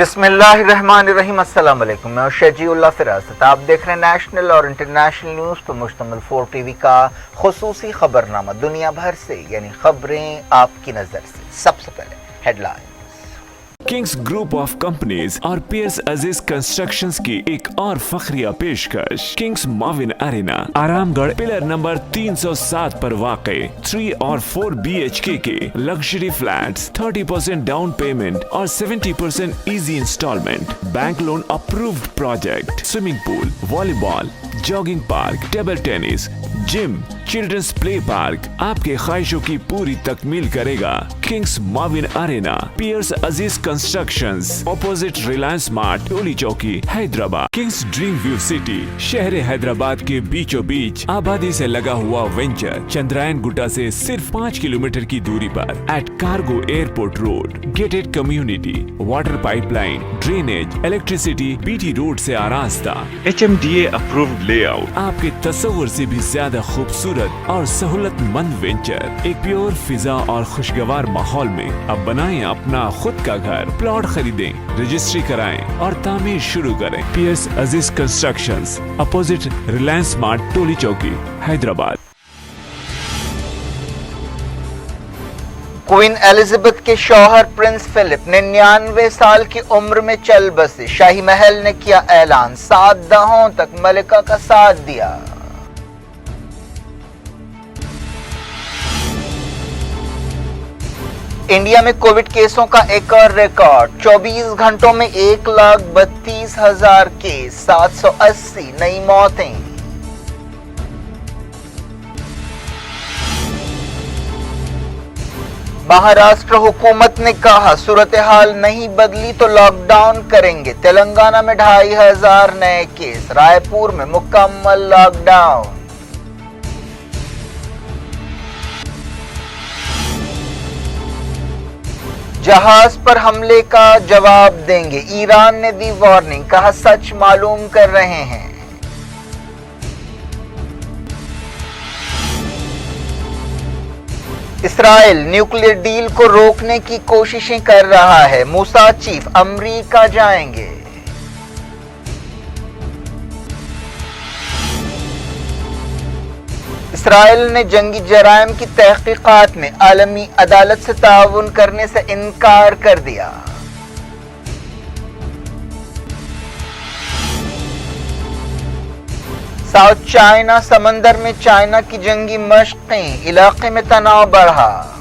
बिस्मिल्लाहिर्रहमानिर्रहीम। अस्सलाम वालेकुम। मैं शजीउल्लाह फिरासत। आप देख रहे हैं नेशनल और इंटरनेशनल न्यूज़ पर मुश्तमिल 4 टीवी का खुसूसी खबरनामा दुनिया भर से, यानी खबरें आपकी नज़र से। सबसे पहले headline. Kings group of companies और पियर्स अजीज कंस्ट्रक्शंस की एक और फखरिया पेशकश। Kings Mavin arena, Aramghar, pillar number 307 पर वाक़े 3 और 4 BHK के लग्जरी फ्लैट्स, 30% डाउन पेमेंट और 70% easy instalment, bank loan approved project, swimming pool, volleyball, jogging park, table tennis, gym, children's play park आपके ख्वाहिशों की पूरी तकमील करेगा। Kings Mavin Arena, Pierce Aziz constructions, opposite Reliance Mart, Toli Chowki, Hyderabad. Kings Dream View City, शहर हैदराबाद के बीचों बीच आबादी से लगा हुआ वेंचर, चंद्रायन गुट्टा से सिर्फ 5 किलोमीटर की दूरी पर, at cargo airport road, gated community, water pipeline, drainage, electricity, BT road से आरास्ता, HMDA अप्रूव्ड लेआउट, आपके तस्वुर से भी ज्यादा खूबसूरत और सहूलतमंद वेंचर, एक प्योर फिजा और खुशगवार माहौल में। अब बनाएं अपना खुद का घर, प्लॉट खरीदें, रजिस्ट्री कराएं और तामीर शुरू करें। Piers Aziz constructions, opposite Reliance Mart, Toli Chowki, Hyderabad. Queen Elizabeth के शौहर प्रिंस फिलिप 99 साल की उम्र में चल बसे। शाही महल ने किया ऐलान, 7 दहाकों तक मलिका का साथ दिया। इंडिया में कोविड केसों का एक और रिकॉर्ड, 24 घंटों में 1,32,000 केस, 780 नई मौतें। महाराष्ट्र हुकूमत ने कहा सूरत हाल नहीं बदली तो लॉकडाउन करेंगे। तेलंगाना में 2,500 नए केस, रायपुर में मुकम्मल लॉकडाउन। जहाज पर हमले का जवाब देंगे, ईरान ने दी वार्निंग, कहा सच मालूम कर रहे हैं। इसराइल न्यूक्लियर डील को रोकने की कोशिशें कर रहा है, मूसा चीफ अमेरिका जाएंगे। इसराइल ने जंगी जराइम की तहकीकात में आलमी अदालत से ताउन करने से इनकार कर दिया। साउथ चाइना समंदर में चाइना की जंगी मशक़ें, इलाके में तनाव बढ़ा।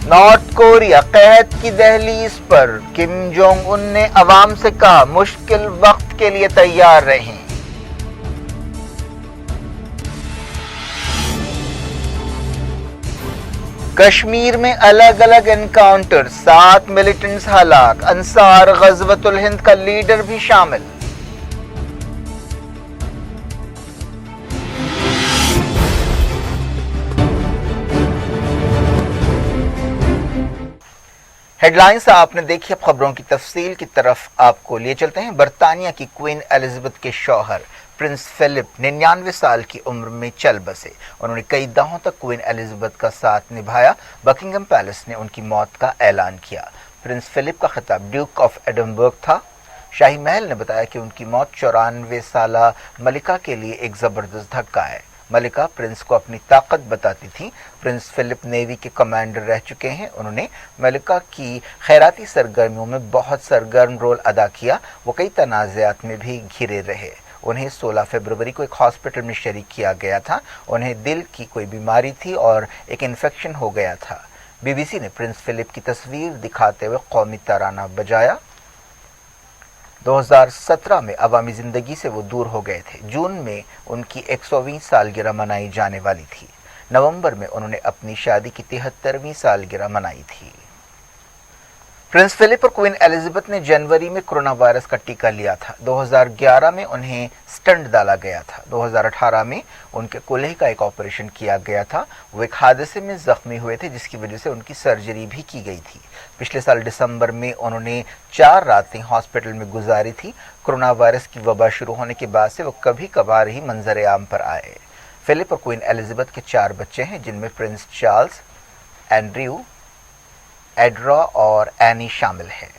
नॉर्थ कोरिया क़हत की दहलीज पर, किम जोंग उन ने अवाम से कहा मुश्किल वक्त के लिए तैयार रहें। कश्मीर में अलग अलग एनकाउंटर, 7 मिलिटेंट्स हलाक, अंसार ग़ज़वतुल हिंद का लीडर भी शामिल। हेडलाइंस आपने देखी, अब खबरों की तफसील की तरफ आपको लिए चलते हैं। बरतानिया की क्वीन एलिजाबेथ के शौहर प्रिंस फिलिप 99 साल की उम्र में चल बसे। उन्होंने कई दहाकों तक क्वीन एलिजाबेथ का साथ निभाया। बकिंगम पैलेस ने उनकी मौत का ऐलान किया। प्रिंस फिलिप का खिताब ड्यूक ऑफ एडिनबर्ग था। शाही महल ने बताया कि उनकी मौत 94 साला मलिका के लिए एक ज़बरदस्त धक्का है। मलिका प्रिंस को अपनी ताकत बताती थी। प्रिंस फिलिप नेवी के कमांडर रह चुके हैं। उन्होंने मलिका की खैराती सरगर्मियों में बहुत सरगर्म रोल अदा किया। वो कई तनाज़ात में भी घिरे रहे। उन्हें 16 फरवरी को एक हॉस्पिटल में शरीक किया गया था। उन्हें दिल की कोई बीमारी थी और एक इन्फेक्शन हो गया था। BBC ने प्रिंस फिलिप की तस्वीर दिखाते हुए कौमी तराना बजाया। 2017 में अवामी ज़िंदगी से वो दूर हो गए थे। जून में उनकी 120 सालगिरह मनाई जाने वाली थी। नवंबर में उन्होंने अपनी शादी की 73वीं सालगिरह मनाई थी। प्रिंस फिलिप और क्वीन एलिजाबेथ ने जनवरी में कोरोना वायरस का टीका लिया था। 2011 में उन्हें स्टंट डाला गया था। 2018 में उनके कूल्हे का एक ऑपरेशन किया गया था। वो एक हादसे में जख्मी हुए थे जिसकी वजह से उनकी सर्जरी भी की गई थी। पिछले साल दिसंबर में उन्होंने 4 रातें हॉस्पिटल में गुजारी थी। कोरोना वायरस की वबा शुरू होने के बाद से वो कभी कभार ही मंजर आम पर आए। फिलिप और क्वीन एलिजाबेथ के 4 बच्चे हैं, जिनमें प्रिंस चार्ल्स, एंड्रयू, एड्रा और एनी शामिल है।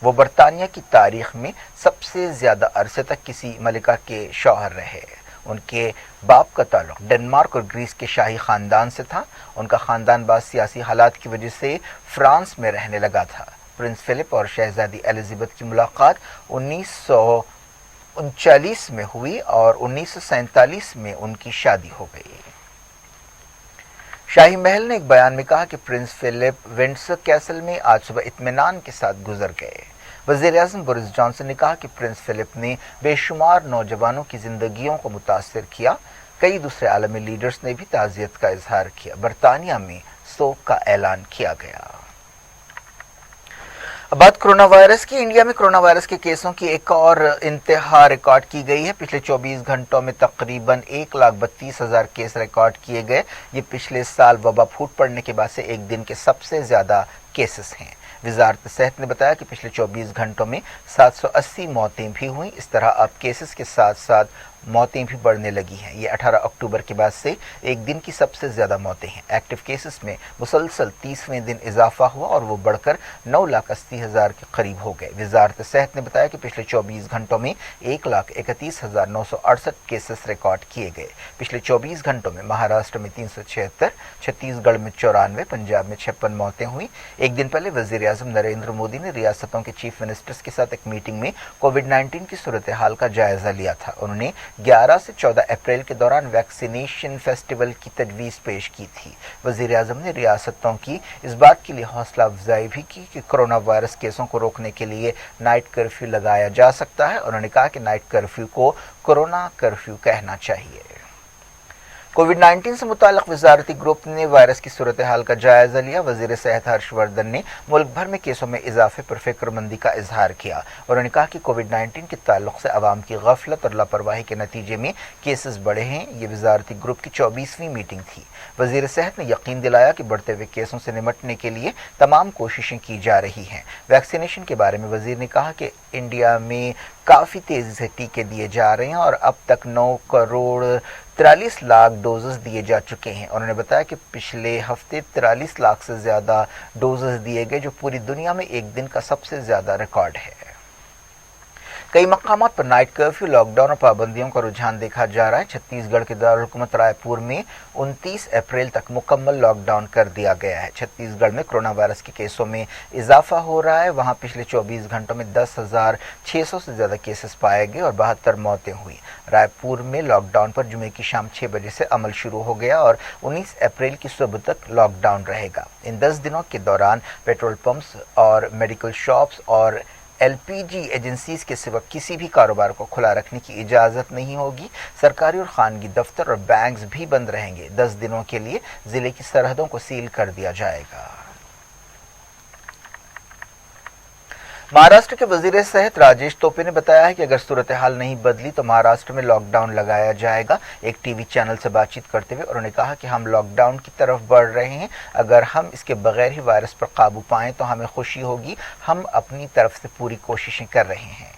वो बरतानिया की तारीख में सबसे ज़्यादा अरसे तक किसी मलिका के शौहर रहे। उनके बाप का ताल्लुक डेनमार्क और ग्रीस के शाही ख़ानदान से था। उनका ख़ानदान बाद सियासी हालात की वजह से फ्रांस में रहने लगा था। प्रिंस फिलिप और शहजादी एलिज़ाबेथ की मुलाकात 1939 में हुई और 1947 में उनकी शादी हो गई। शाही महल ने एक बयान में कहा कि प्रिंस फिलिप विंडसर कैसल में आज सुबह इत्मीनान के साथ गुजर गए। वज़ीर आज़म बोरिस जॉनसन ने कहा कि प्रिंस फिलिप ने बेशुमार नौजवानों की जिंदगियों को मुतासिर किया। कई दूसरे आलमी लीडर्स ने भी ताज़ियत का इजहार किया। बरतानिया में शोक का ऐलान किया गया। अब बात कोरोना वायरस की। इंडिया में कोरोना वायरस के केसों की एक और इंतहा रिकॉर्ड की गई है। पिछले 24 घंटों में तकरीबन 1,32,000 केस रिकॉर्ड किए गए। ये पिछले साल वबा फूट पड़ने के बाद से एक दिन के सबसे ज़्यादा केसेस हैं। वजारत सेहत ने बताया कि पिछले 24 घंटों में 780 मौतें भी हुई। इस तरह अब केसेस के साथ साथ मौतें भी बढ़ने लगी हैं। ये 18 अक्टूबर के बाद से एक दिन की सबसे ज़्यादा मौतें हैं। एक्टिव केसेस में मुसलसल 30वें दिन इजाफा हुआ और वो बढ़कर 9,80,000 के करीब हो गए। वजारत सेहत ने बताया कि पिछले 24 घंटों में 1,31,968 केसेस रिकॉर्ड किए गए। पिछले 24 घंटों में महाराष्ट्र में 376, छत्तीसगढ़ में 94, पंजाब में 56 मौतें हुई। एक दिन पहले वज़ीर आज़म नरेंद्र मोदी ने रियासतों के चीफ मिनिस्टर्स के साथ एक मीटिंग में कोविड-19 की सूरत हाल का जायजा लिया था। उन्होंने 11 से 14 अप्रैल के दौरान वैक्सीनेशन फेस्टिवल की तजवीज़ पेश की थी। वज़ीर आज़म ने रियासतों की इस बात के लिए हौसला अफजाई भी की कि कोरोना वायरस केसों को रोकने के लिए नाइट कर्फ्यू लगाया जा सकता है। उन्होंने कहा कि नाइट कर्फ्यू को कोरोना कर्फ्यू कहना चाहिए। कोविड-19 से मुताल्लिक़ वज़ारती ग्रुप ने वायरस की सूरत हाल का जायजा लिया। वज़ीर सेहत हर्षवर्धन ने मुल्क भर में केसों में इजाफे पर फिक्रमंदी का इजहार किया। उन्होंने कहा कि कोविड-19 के ताल्लुक से अवाम की गफलत और लापरवाही के नतीजे में केसेस बढ़े हैं। ये वज़ारती ग्रुप की 24वीं मीटिंग थी। वज़ीर सेहत ने यकीन दिलाया कि बढ़ते हुए केसों से निपटने के लिए तमाम कोशिशें की जा रही हैं। वैक्सीनेशन के बारे में वज़ीर ने कहा कि इंडिया में काफ़ी तेज़ी से टीके दिए जा रहे हैं और अब तक 9,43,00,000 डोजेस दिए जा चुके हैं। उन्होंने बताया कि पिछले हफ्ते 43 लाख से ज़्यादा डोजेस दिए गए, जो पूरी दुनिया में एक दिन का सबसे ज़्यादा रिकॉर्ड है। कई मकामात पर नाइट कर्फ्यू, लॉकडाउन और पाबंदियों का रुझान देखा जा रहा है। छत्तीसगढ़ के दारुल-हुकूमत रायपुर में 29 अप्रैल तक मुकम्मल लॉकडाउन कर दिया गया है। छत्तीसगढ़ में कोरोना वायरस के केसों में इजाफा हो रहा है। वहां पिछले 24 घंटों में 10,600 से ज़्यादा केसेस पाए गए और 72 मौतें हुई। रायपुर में लॉकडाउन पर जुमे की शाम 6 बजे से अमल शुरू हो गया और 19 अप्रैल की सुबह तक लॉकडाउन रहेगा। इन 10 दिनों के दौरान पेट्रोल पंप्स और मेडिकल शॉप्स और LPG एजेंसीज के सिवा किसी भी कारोबार को खुला रखने की इजाज़त नहीं होगी। सरकारी और खानगी दफ्तर और बैंक्स भी बंद रहेंगे। 10 दिनों के लिए ज़िले की सरहदों को सील कर दिया जाएगा। महाराष्ट्र के वजीर सेहत राजेश टोपे ने बताया है कि अगर सूरत हाल नहीं बदली तो महाराष्ट्र में लॉकडाउन लगाया जाएगा। एक टीवी चैनल से बातचीत करते हुए उन्होंने कहा कि हम लॉकडाउन की तरफ बढ़ रहे हैं। अगर हम इसके बगैर ही वायरस पर काबू पाएं तो हमें खुशी होगी। हम अपनी तरफ से पूरी कोशिशें कर रहे हैं।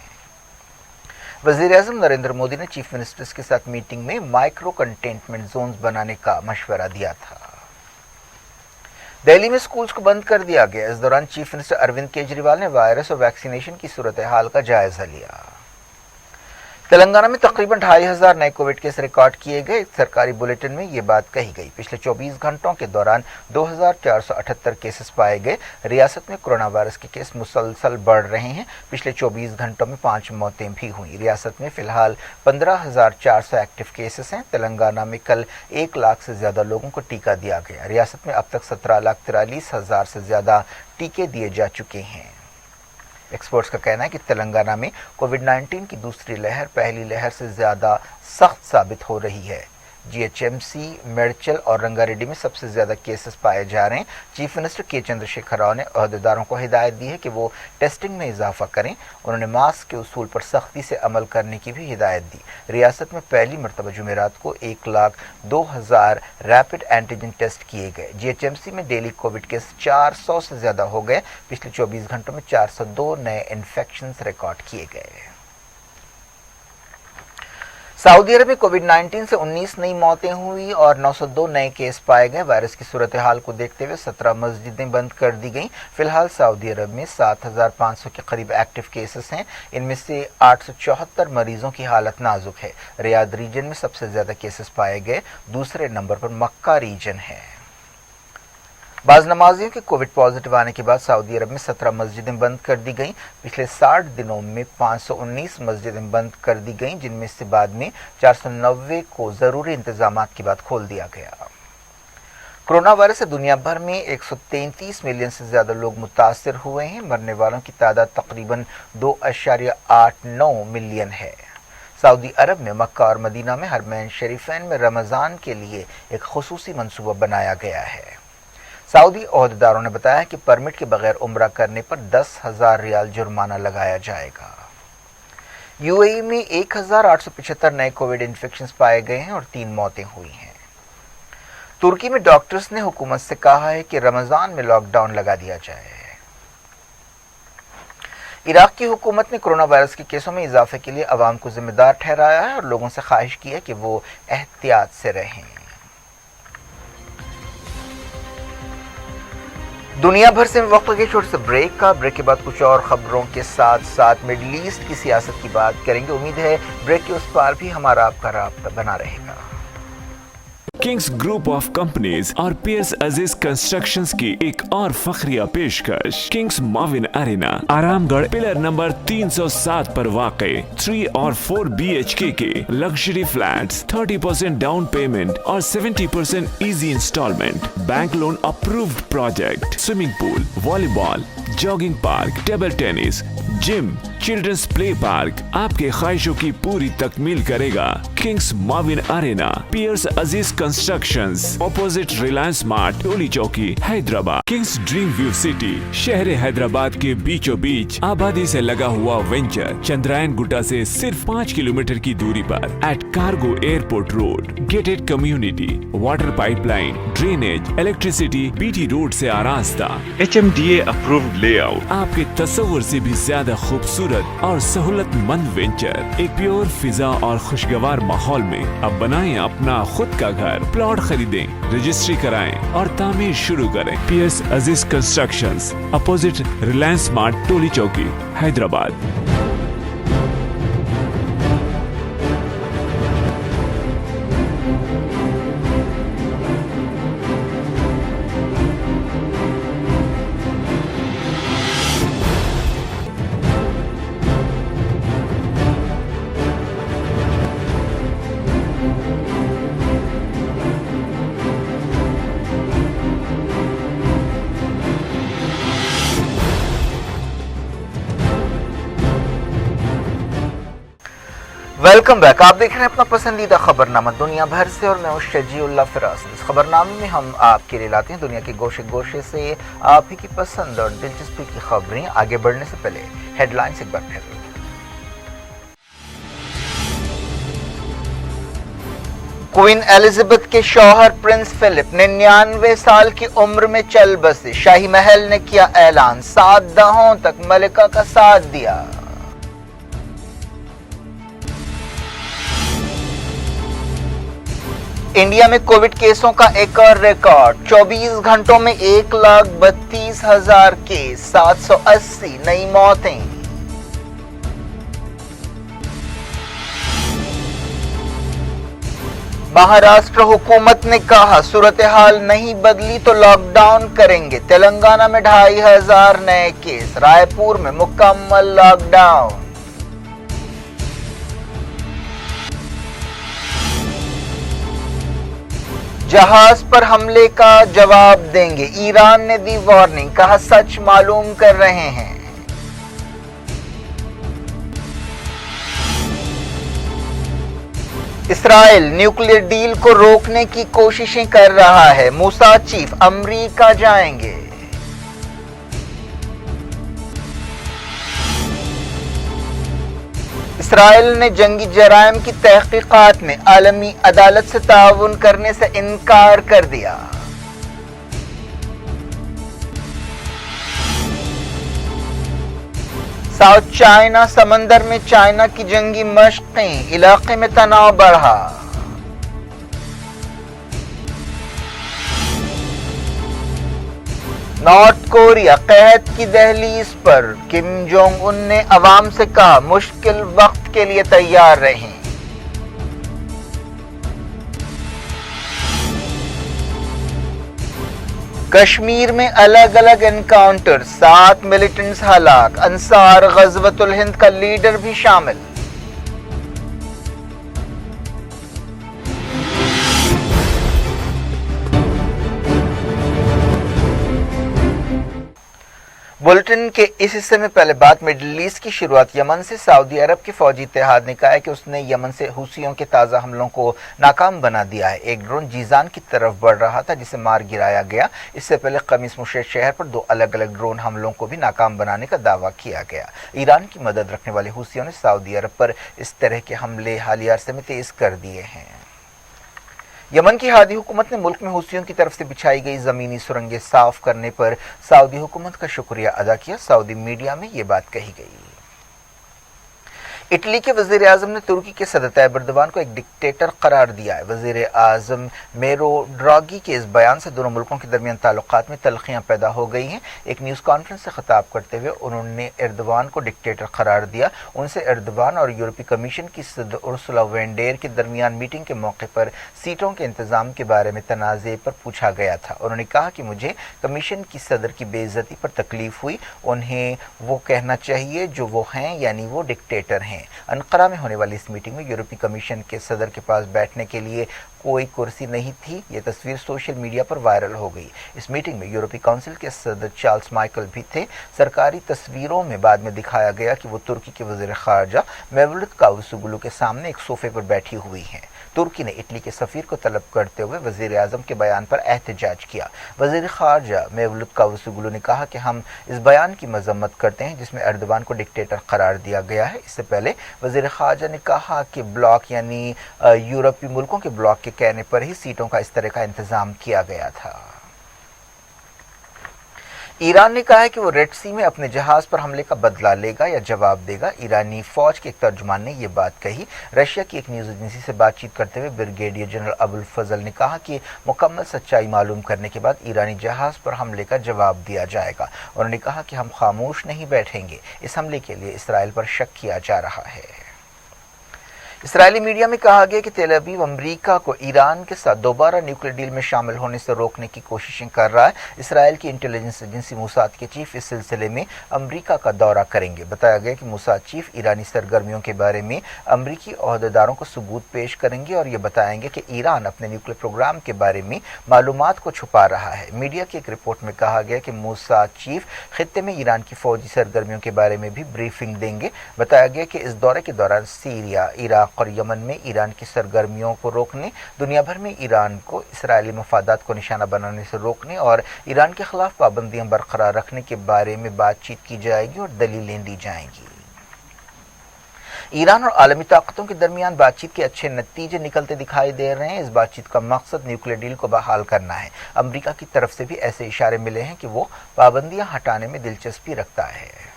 वज़ीर आज़म नरेंद्र मोदी ने चीफ मिनिस्टर्स के साथ मीटिंग में माइक्रो कंटेनमेंट जोन्स बनाने का मशवरा दिया था। दिल्ली में स्कूल्स को बंद कर दिया गया। इस दौरान चीफ मिनिस्टर अरविंद केजरीवाल ने वायरस और वैक्सीनेशन की सूरत हाल का जायजा लिया। तेलंगाना में तकरीबन 2,500 नए कोविड केस रिकॉर्ड किए गए। एक सरकारी बुलेटिन में ये बात कही गई। पिछले 24 घंटों के दौरान 2,478 केसेस पाए गए। रियासत में कोरोना वायरस के केस मुसलसल बढ़ रहे हैं। पिछले 24 घंटों में 5 मौतें भी हुई। रियासत में फिलहाल 15,400 एक्टिव केसेस हैं। तेलंगाना में कल 1 लाख से ज़्यादा लोगों को टीका दिया गया। रियासत में अब तक 17,43,000 से ज़्यादा टीके दिए जा चुके हैं। एक्सपर्ट्स का कहना है कि तेलंगाना में कोविड-19 की दूसरी लहर पहली लहर से ज़्यादा सख्त साबित हो रही है। GHMC, मेडचल और रंगारेड्डी में सबसे ज़्यादा केसेस पाए जा रहे हैं। चीफ मिनिस्टर के चंद्रशेखर राव ने अहदेदारों को हिदायत दी है कि वो टेस्टिंग में इजाफा करें। उन्होंने मास्क के उसूल पर सख्ती से अमल करने की भी हिदायत दी। रियासत में पहली मरतबा जुमेरात को 1,02,000 रैपिड एंटीजन टेस्ट किए गए। GHMC में डेली कोविड केस 400 से ज़्यादा हो गए। पिछले 24 घंटों में 402 नए इन्फेक्शन रिकॉर्ड किए गए। सऊदी अरब में कोविड-19 से 19 नई मौतें हुई और 902 नए केस पाए गए। वायरस की सूरत हाल को देखते हुए 17 मस्जिदें बंद कर दी गईं। फिलहाल सऊदी अरब में 7,500 के करीब एक्टिव केसेस हैं। इनमें से 874 मरीजों की हालत नाजुक है। रियाद रीजन में सबसे ज्यादा केसेस पाए गए। दूसरे नंबर पर मक्का रीजन है। बाज नमाजियों के कोविड पॉजिटिव आने के बाद सऊदी अरब में 17 मस्जिदें बंद कर दी गईं। पिछले 60 दिनों में 519 मस्जिदें बंद कर दी गईं, जिनमें से बाद में 490 को जरूरी इंतजामात के बाद खोल दिया गया। कोरोना वायरस से दुनिया भर में 133 मिलियन से ज्यादा लोग मुतासिर हुए हैं। मरने वालों की तादाद तकरीबन 2.89 मिलियन है। सऊदी अरब में मक्का और मदीना में हरमैन शरीफैन में रमजान के लिए एक खुसूसी मंसूबा बनाया गया है। सऊदी ओहदेदारों ने बताया कि परमिट के बगैर उम्रा करने पर 10,000 रियाल जुर्माना लगाया जाएगा। यूएई में 1,875 नए कोविड इन्फेक्शंस पाए गए हैं और 3 मौतें हुई हैं। तुर्की में डॉक्टर्स ने हुकूमत से कहा है कि रमजान में लॉकडाउन लगा दिया जाए। इराक की हुकूमत ने कोरोना वायरस के केसों में इजाफे के लिए अवाम को जिम्मेदार ठहराया है और लोगों से ख्वाहिश की है कि वो एहतियात से रहें। दुनिया भर से वक्त लगे छोटे से ब्रेक के बाद कुछ और खबरों के साथ साथ मिडिल ईस्ट की सियासत की बात करेंगे। उम्मीद है ब्रेक के उस पार भी हमारा आपका राब्ता बना रहेगा। किंग्स ग्रुप ऑफ कंपनीज और पियर्स अजीज कंस्ट्रक्शंस की एक और फखरिया पेशकश। Kings Mavin arena Aramghar pillar number 307 पर वाक़े 3 और 4 BHK के लग्जरी फ्लैट्स 30% डाउन पेमेंट और 70% easy instalment. Bank loan approved project. Swimming pool, volleyball, jogging park, table tennis, gym, children's play park आपके ख्वाहिशों की पूरी तकमील करेगा। Kings Mavin Arena, Pierce Aziz constructions, opposite Reliance Mart, Toli Chowki, Hyderabad. Kings Dream View City, शहर हैदराबाद के बीचों बीच आबादी से लगा हुआ वेंचर चंद्रायन गुट्टा से सिर्फ 5 किलोमीटर की दूरी पर at cargo airport road. Gated community, water pipeline, drainage, electricity, BT road से आरास्ता। HMDA approved layout. आपके तस्वुर से भी ज्यादा खूबसूरत और सहूलतमंद वेंचर एक प्योर फिजा और खुशगवार माहौल में। अब बनाएं अपना खुद का घर। प्लॉट खरीदें, रजिस्ट्री कराएं और तामीर शुरू करें। Piers Aziz constructions, opposite Reliance Mart, Toli Chowki, Hyderabad. Welcome back. आप देख रहे हैं अपना पसंदीदा खबरनामा दुनिया भर से और मैं हूं शजीउल्लाह फिराज। इस खबरनामे में हम आपके लिए लाते हैं दुनिया के गोशे गोशे से आप ही की पसंद और दिलचस्पी की खबरें। आगे बढ़ने से पहले हेडलाइंस एक बार फिर। क्वीन एलिजाबेथ के शौहर प्रिंस फिलिप 99 साल की उम्र में चल बसे। शाही महल ने किया ऐलान, 7 दहाकों तक मलिका का साथ दिया। इंडिया में कोविड केसों का एक और रिकॉर्ड, 24 घंटों में 1,32,000 केस, 780 नई मौतें। महाराष्ट्र हुकूमत ने कहा सूरत हाल नहीं बदली तो लॉकडाउन करेंगे। तेलंगाना में 2,500 नए केस, रायपुर में मुकम्मल लॉकडाउन। जहाज पर हमले का जवाब देंगे, ईरान ने दी वार्निंग, कहा सच मालूम कर रहे हैं। इसराइल न्यूक्लियर डील को रोकने की कोशिशें कर रहा है। मूसा चीफ अमेरिका जाएंगे। इसराइल ने जंगी जराइम की तहकीकात में आलमी अदालत से ताउन करने से इनकार कर दिया। साउथ चाइना समंदर में चाइना की जंगी मशकें, इलाके में तनाव बढ़ा। नॉर्थ कोरिया कहत की दहलीज पर, किम जोंग उन ने अवाम से कहा मुश्किल वक्त के लिए तैयार रहें। कश्मीर में अलग अलग एनकाउंटर, 7 मिलिटेंट्स हलाक, अंसार गज़वतुल हिंद का लीडर भी शामिल। बुलेटिन के इस हिस्से में पहले बात मिडिल ईस्ट की शुरुआत यमन से। सऊदी अरब के फौजी इत्तेहाद ने कहा है कि उसने यमन से हुसियों के ताज़ा हमलों को नाकाम बना दिया है। एक ड्रोन जीजान की तरफ बढ़ रहा था जिसे मार गिराया गया। इससे पहले कमीस मुशेर शहर पर 2 अलग अलग ड्रोन हमलों को भी नाकाम बनाने का दावा किया गया। ईरान की मदद रखने वाले हुसियों ने सऊदी अरब पर इस तरह के हमले हालिया अरसे में तेज कर दिए हैं। यमन की हादी हुकूमत ने मुल्क में हुसियों की तरफ से बिछाई गई ज़मीनी सुरंगें साफ करने पर सऊदी हुकूमत का शुक्रिया अदा किया। सऊदी मीडिया में ये बात कही गई। इटली के वज़ीर आज़म ने तुर्की के सदर तैयब एर्दोगान को एक डिक्टेटर करार दिया है। वज़ीर आज़म मेरो ड्रागी के इस बयान से दोनों मुल्कों के दरमियान ताल्लुकात में तलखियां पैदा हो गई हैं। एक न्यूज़ कॉन्फ्रेंस से खिताब करते हुए उन्होंने एर्दोगान को डिक्टेटर करार दिया। उनसे एर्दोगान और यूरोपीय कमीशन की सदर उर्सुला वॉन डेर के दरमियान मीटिंग के मौके पर सीटों के इंतजाम के बारे में तनाज़े पर पूछा गया था। उन्होंने कहा कि मुझे कमीशन की सदर की बेइज्जती पर तकलीफ हुई। उन्हें वो कहना चाहिए जो वो हैं, यानी वो डिक्टेटर हैं। अनकरा में होने वाली इस मीटिंग में यूरोपीय कमीशन के सदर के पास बैठने के लिए कोई कुर्सी नहीं थी। ये तस्वीर सोशल मीडिया पर वायरल हो गई। इस मीटिंग में यूरोपीय काउंसिल के सदर चार्ल्स माइकल भी थे। सरकारी तस्वीरों में बाद में दिखाया गया कि वो तुर्की के वज़ीर ख़ारजा मेवलुत कावुसोगलू के सामने एक सोफे पर बैठी हुई हैं। तुर्की ने इटली के सफ़ीर को तलब करते हुए वज़ीर आज़म के बयान पर एहतजाज किया। वज़ीर ख़ारजा मेवलुत कावुसोगलू ने कहा कि हम इस बयान की मज़म्मत करते हैं जिसमें एर्दोगान को डिक्टेटर करार दिया गया है। इससे पहले वज़ीर ख़ारजा ने कहा कि ब्लॉक यानी यूरोपीय मुल्कों के ब्लॉक के कहने पर ही सीटों का इस तरह का इंतज़ाम किया गया था। ईरान ने कहा है कि वो रेड सी में अपने जहाज पर हमले का बदला लेगा या जवाब देगा। ईरानी फौज के एक तर्जुमान ने ये बात कही। रशिया की एक न्यूज़ एजेंसी से बातचीत करते हुए ब्रिगेडियर जनरल अबुल फजल ने कहा कि मुकम्मल सच्चाई मालूम करने के बाद ईरानी जहाज पर हमले का जवाब दिया जाएगा। उन्होंने कहा कि हम खामोश नहीं बैठेंगे। इस हमले के लिए इसराइल पर शक किया जा रहा है। इसराइली मीडिया में कहा गया कि तेल अवीव अमेरिका को ईरान के साथ दोबारा न्यूक्लियर डील में शामिल होने से रोकने की कोशिशें कर रहा है। इसराइल की इंटेलिजेंस एजेंसी मोसाद के चीफ इस सिलसिले में अमेरिका का दौरा करेंगे। बताया गया कि मोसाद चीफ ईरानी सरगर्मियों के बारे में अमेरिकी ओहदेदारों को सबूत पेश करेंगे और ये बताएंगे कि ईरान अपने न्यूक्लियर प्रोग्राम के बारे में मालूमात को छुपा रहा है। मीडिया की एक रिपोर्ट में कहा गया कि मोसाद चीफ खित्ते में ईरान की फौजी सरगर्मियों के बारे में भी ब्रीफिंग देंगे। बताया गया कि इस दौरे के दौरान सीरिया, इराक और यमन में ईरान की सरगर्मियों को रोकने, दुनिया भर में ईरान को इसराइली मफादात को निशाना बनाने से रोकने और ईरान के खिलाफ पाबंदियां बरकरार रखने के बारे में बातचीत की जाएगी और दलीलें दी जाएंगी। ईरान और आलमी ताकतों के दरमियान बातचीत के अच्छे नतीजे निकलते दिखाई दे रहे हैं। इस बातचीत का मकसद न्यूक्लियर डील को बहाल करना है। अमेरिका की तरफ से भी ऐसे इशारे मिले हैं कि वो पाबंदियां हटाने में दिलचस्पी रखता है।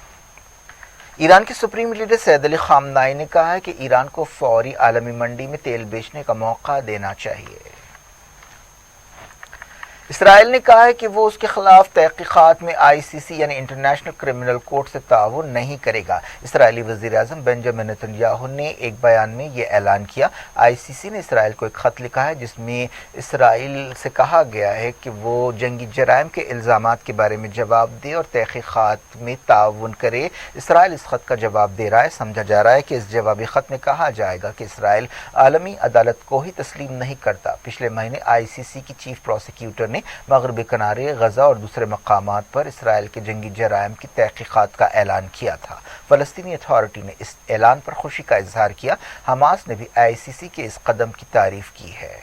ईरान के सुप्रीम लीडर सैयद अली खामनाई ने कहा है कि ईरान को फौरी आलमी मंडी में तेल बेचने का मौका देना चाहिए। इसराइल ने कहा है कि वो उसके खिलाफ तहकीकात में आईसीसी यानी इंटरनेशनल क्रिमिनल कोर्ट से ताउन नहीं करेगा। इसराइली वज़ीर आज़म बेंजामिन नेतन्याहू ने एक बयान में ये ऐलान किया। आईसीसी ने इसराइल को एक ख़त लिखा है जिसमें इसराइल से कहा गया है कि वो जंगी जराइम के इल्ज़ामात के बारे में जवाब दे और तहकीकात में ताउन करे। इसराइल इस ख़त का जवाब दे रहा है। समझा जा रहा है कि इस जवाबी ख़त में कहा जाएगा कि इसराइल आलमी अदालत को ही तस्लीम नहीं करता। पिछले महीने आईसीसी की चीफ प्रोसिक्यूटर ने मगरबी किनारे, गजा और दूसरे मकामात पर इसराइल के जंगी जराइम की तहकीकात का ऐलान किया था। फ़लस्तीनी अथॉरिटी ने इस ऐलान पर खुशी का इजहार किया। हमास ने भी आईसीसी के इस कदम की तारीफ की है।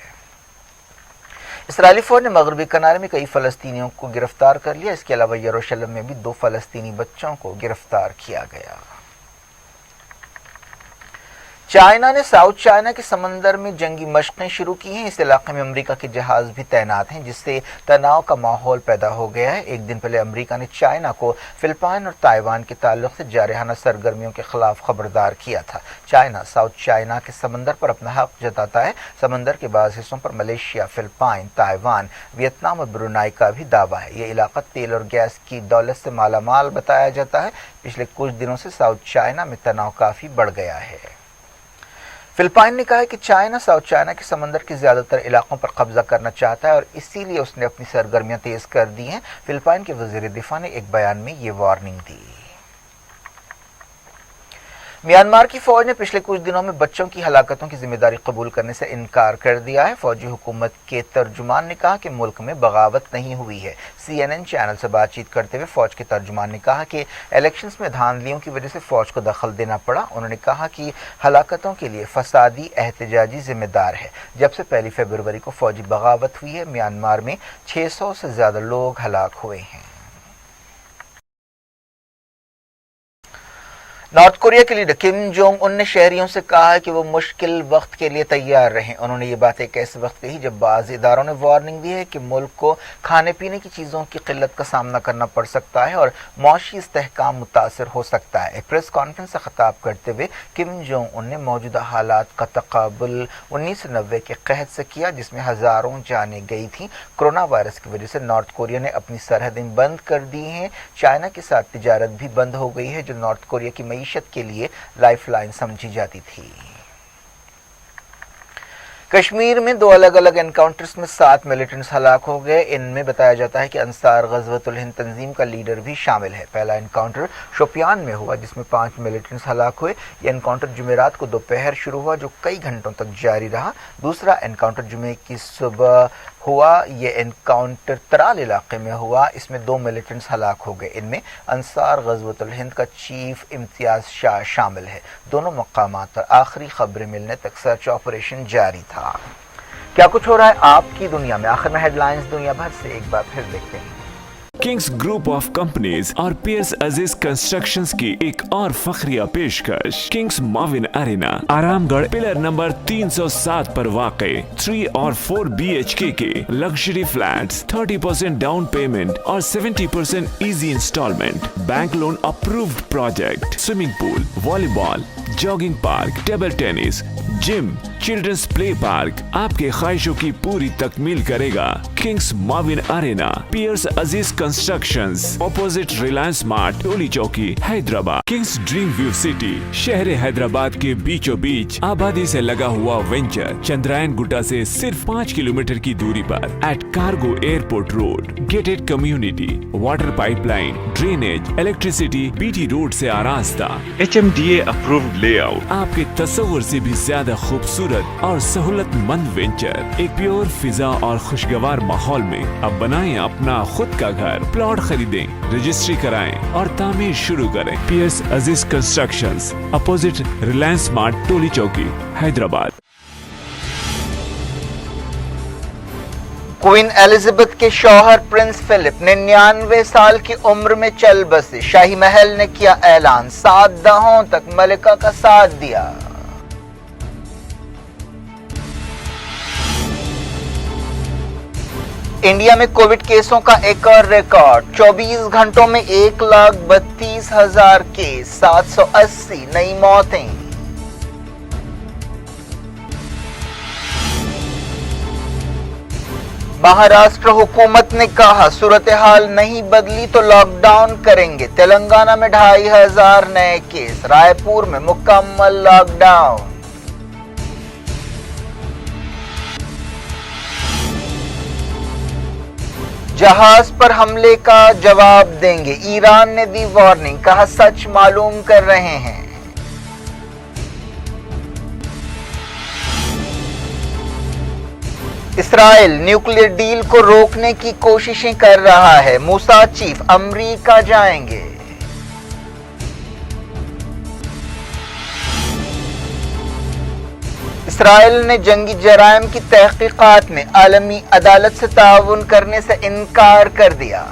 इसराइली फौज ने मगरबी किनारे में कई फ़लस्तीनियों को गिरफ्तार कर लिया। इसके अलावा यरूशलेम में भी 2 फ़लस्तीनी बच्चों को गिरफ्तार किया गया। चाइना ने साउथ चाइना के समंदर में जंगी मशक़ें शुरू की हैं। इस इलाके में अमेरिका के जहाज भी तैनात हैं, जिससे तनाव का माहौल पैदा हो गया है। एक दिन पहले अमेरिका ने चाइना को फिलिपाइन और ताइवान के ताल्लुक से जारहाना सरगर्मियों के खिलाफ खबरदार किया था। चाइना साउथ चाइना के समंदर पर अपना हक जताता है। समंदर के बाज़ हिस्सों पर मलेशिया, फिलिपाइन, ताइवान, वियतनाम और ब्रुनाई का भी दावा है। ये इलाका तेल और गैस की दौलत से मालामाल बताया जाता है। पिछले कुछ दिनों से साउथ चाइना में तनाव काफ़ी बढ़ गया है। फिलिपाइन ने कहा है कि चाइना साउथ चाइना के समंदर के ज़्यादातर इलाकों पर कब्जा करना चाहता है और इसीलिए उसने अपनी सरगर्मियां तेज़ कर दी हैं। फिलिपाइन के वज़ीर दिफा ने एक बयान में ये वार्निंग दी। म्यांमार की फौज ने पिछले कुछ दिनों में बच्चों की हलाकतों की जिम्मेदारी कबूल करने से इनकार कर दिया है। फौजी हुकूमत के तर्जुमान ने कहा कि मुल्क में बगावत नहीं हुई है। CNN चैनल से बातचीत करते हुए फौज के तर्जुमान ने कहा कि इलेक्शंस में धांधलियों की वजह से फौज को दखल देना पड़ा। उन्होंने कहा कि हलाकतों के लिए फसादी एहतजाजी जिम्मेदार है। जब से 1 फरवरी को फौजी बगावत हुई है, म्यांमार में 600 से ज़्यादा लोग हलाक हुए हैं। नॉर्थ कोरिया के लीडर किम जोंग उन ने शहरियों से कहा है कि वो मुश्किल वक्त के लिए तैयार रहें। उन्होंने ये बात एक ऐसे वक्त कही जब बाज़ इदारों ने वार्निंग दी है कि मुल्क को खाने पीने की चीज़ों की किल्लत का सामना करना पड़ सकता है और मौशी इस्तेहकाम मुतासर हो सकता है। एक प्रेस कॉन्फ्रेंस से खिताब करते हुए किम जोंग उन ने मौजूदा हालात का तक़ाबुल 1990 के कहत से किया, जिसमें हज़ारों जानें गई थी। कोरोना वायरस की वजह से नॉर्थ कोरिया ने अपनी सरहदें बंद कर दी हैं। चाइना के साथ तिजारत भी बंद हो गई है, जो नॉर्थ कोरिया की मईशत के लिए लाइफलाइन समझी जाती थी। कश्मीर में 2 अलग अलग एनकाउंटर्स में 7 मिलिटेंट्स हलाक हो गए। इनमें बताया जाता है कि अंसार गज़वतुल हिंद तंजीम का लीडर भी शामिल है। पहला एनकाउंटर शोपियान में हुआ, जिसमें 5 मिलिटेंट्स हलाक हुए। यह एनकाउंटर जुमेरात को दोपहर शुरू हुआ, जो कई घंटों तक जारी रहा। दूसरा एनकाउंटर जुमे की सुबह हुआ। ये एनकाउंटर तराल इलाके में हुआ। इसमें 2 मिलिटेंट्स हलाक हो गए। इनमें अंसार गज़वतुल हिंद का चीफ इम्तियाज शाह शामिल है। दोनों मकामात पर आखिरी खबरें मिलने तक सर्च ऑपरेशन जारी था। क्या कुछ हो रहा है आपकी दुनिया में? आखिर में हेडलाइंस दुनिया भर से एक बार फिर देखते हैं। किंग्स ग्रुप ऑफ कंपनीज और पियर्स अजीज कंस्ट्रक्शंस की एक और फखरिया पेशकश। Kings Mavin arena, Aramghar, pillar number 307 पर वाक़े 3 और 4 BHK के लग्जरी फ्लैट्स, 30% डाउन पेमेंट और 70% easy instalment, bank loan approved project, swimming pool, volleyball, jogging park, table tennis, gym, children's play park आपके ख्वाहिशों की पूरी तकमील करेगा। Kings Mavin Arena, Pierce Aziz constructions, opposite Reliance Mart, Toli Chowki, Hyderabad. Kings Dream View City, शहर हैदराबाद के बीचों बीच आबादी से लगा हुआ वेंचर, चंद्रायन गुट्टा से सिर्फ 5 किलोमीटर की दूरी पर, at cargo airport road, gated community, water pipeline, drainage, electricity, BT road से आरास्ता, HMDA अप्रूव्ड लेआउट, आपके तस्वुर से भी ज्यादा खूबसूरत और सहूलतमंद वेंचर, एक प्योर फिजा और खुशगवार माहौल में अब बनाएं अपना खुद का घर। प्लॉट खरीदें, रजिस्ट्री कराएं और तामीर शुरू करें। Piers Aziz constructions, opposite Reliance Mart, Toli Chowki, Hyderabad. Queen Elizabeth के शौहर प्रिंस फिलिप 99 साल की उम्र में चल बसे। शाही महल ने किया ऐलान, 7 दहाकों तक मलिका का साथ दिया। इंडिया में कोविड केसों का एक और रिकॉर्ड, 24 घंटों में 1,32,000 केस, 780 नई मौतें। महाराष्ट्र हुकूमत ने कहा सूरत हाल नहीं बदली तो लॉकडाउन करेंगे। तेलंगाना में 2,500 नए केस, रायपुर में मुकम्मल लॉकडाउन। जहाज पर हमले का जवाब देंगे, ईरान ने दी वार्निंग, कहा सच मालूम कर रहे हैं। इसराइल न्यूक्लियर डील को रोकने की कोशिशें कर रहा है, मूसा चीफ अमेरिका जाएंगे। इसराइल ने जंगी जराइम की तहकीकात में आलमी अदालत से ताउन करने से इनकार कर दिया।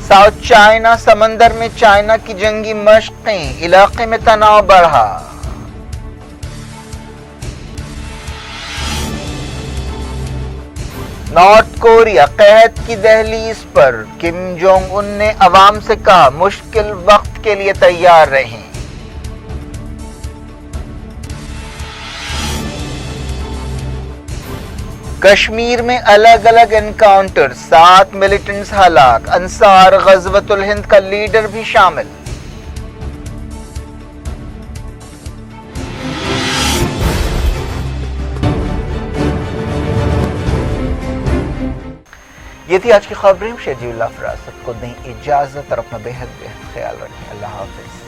साउथ चाइना समंदर में चाइना की जंगी मशकें, इलाके में तनाव बढ़ा। नॉर्थ कोरिया कहत की दहलीज पर, किम जोंग उन ने अवाम से कहा मुश्किल वक्त के लिए तैयार रहें। कश्मीर में अलग अलग एनकाउंटर, 7 मिलिटेंट्स हलाक, अंसार गजवतुल हिंद का लीडर भी शामिल। ये थी आज की खबरें। शेजीउल्लाह फरासत को दें इजाजत और अपना बेहद ख्याल रखें। अल्लाह हाफिज।